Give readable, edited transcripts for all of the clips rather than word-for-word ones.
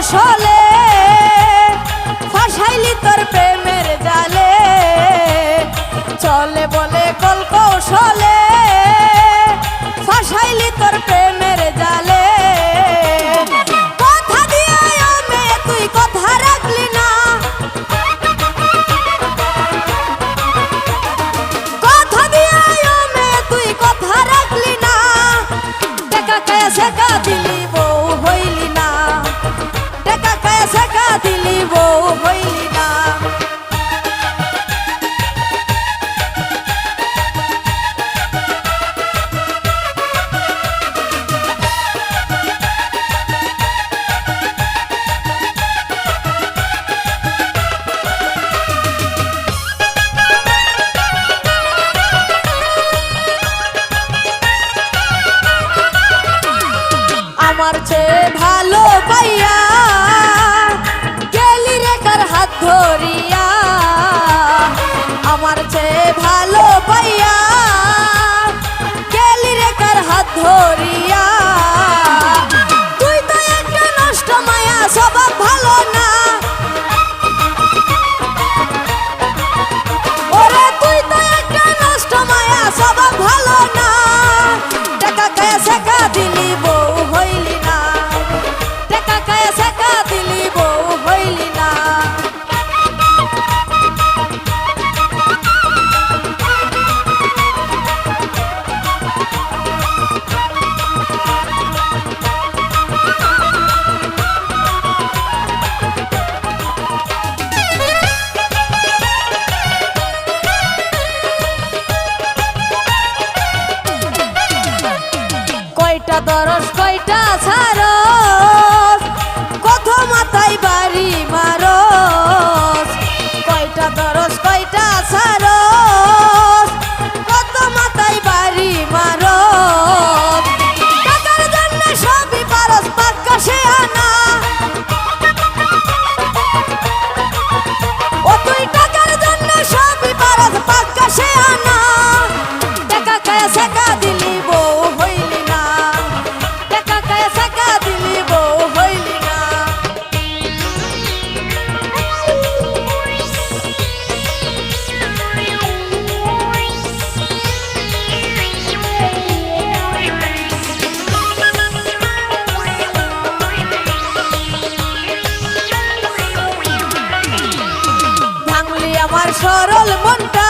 কৌশলে ফাঁসাইলি তোর প্রেমের জালে চলে বলে কল কৌশলে ফাঁসাইলি তোর প্রেমের জালে কথা দিয়ে মেয়ে তুই কথা রাখলি না কথা দিয়ে মেয়ে তুই কথা রাখলি না টাকা কায়া শেখা দিলি বউ হইলি না টাকা কায়া শেখা দিলি বউ হইলি না আমার চেয়ে ভালো পাইয়া গেলি রে কার হাত ধরিয়া আমার চেয়ে ভালো পাইয়া গেলি রে কার হাত ধরিয়া তুই তো একটা নষ্ট মায়া স্বভাব ভালো না ওরে তুই তো একটা নষ্ট মায়া স্বভাব ভালো না টাকা কায়া শেখা দিলি বউ হইলি না টাকা কায়া শেখা দিলি বউ হইলি না কয়টা দরস কয়টা ছারস কত মাথায় বাড়ি মারস কয়টা দরস কয়টা ছারস কত মাথায় বাড়ি মারস টাকার জন্য সবই পারস পাক্কা সে আনা ও তুই টাকার জন্য সবই পারস পাক্কা সে আনা টাকা কায়া শেখা দিলি বউ হইলি না টাকা কায়া শেখা দিলি বউ হইলি না ভাঙলি আমার সরল মনটা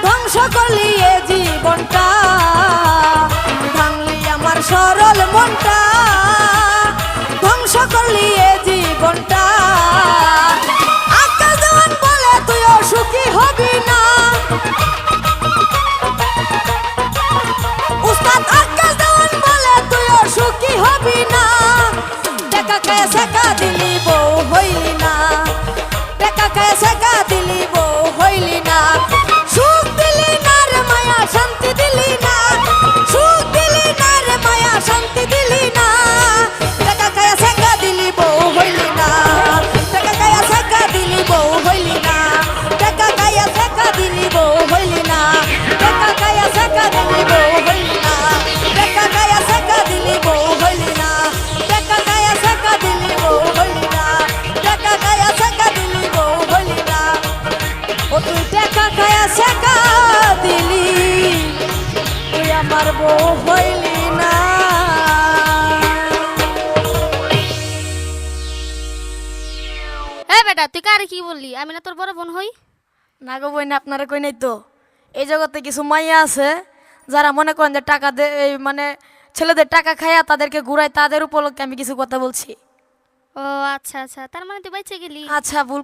ধ্বংস করলি এ জীবনটা ভাঙলি আমার সরল মনটা ধ্বংস করলি এ জীবনটা আকাশ দেওয়ান বলে তুইও সুখী হবি না উস্তাদ আকাশ দেওয়ান বলে তুইও সুখী হবি না টাকা কায়া শেখা দিলি বউ হইলি না টাকা কায়া শেখা দিলি বউ হইলি না সুখ দিলি না রে মায়া শান্তি দিলি না সুখ দিলি না রে মায়া শান্তি দিলি না টাকা কায়া শেখা দিলি বউ হইলি না টাকা কায়া শেখা দিলি বউ হইলি না টাকা কায়া শেখা দিলি বউ হইলি না টাকা কায়া শেখা দিলি বউ হইলি না টাকা কায়া শেখা দিলি বউ হইলি না টাকা কায়া শেখা দিলি বউ হইলি না টাকা কায়া শেখা দিলি বউ হইলি না ও তুই টাকা কায়া শেখা দিলি তুই আমার বউ হইলি না বেটা তুই কারে কি বললি আমি না তোর বড় বোন হই না গো বই না আপনারা কই নাই তো এই জগতে কিছু মাইয়া আছে যারা মনে করেন যে টাকা দে এই মানে ছেলেদের টাকা খাইয়া তাদেরকে ঘুরায় তাদের উপলক্ষে আমি কিছু কথা বলছি ও আচ্ছা আচ্ছা তার মানে তুই বাইচে গেলি আচ্ছা ভুল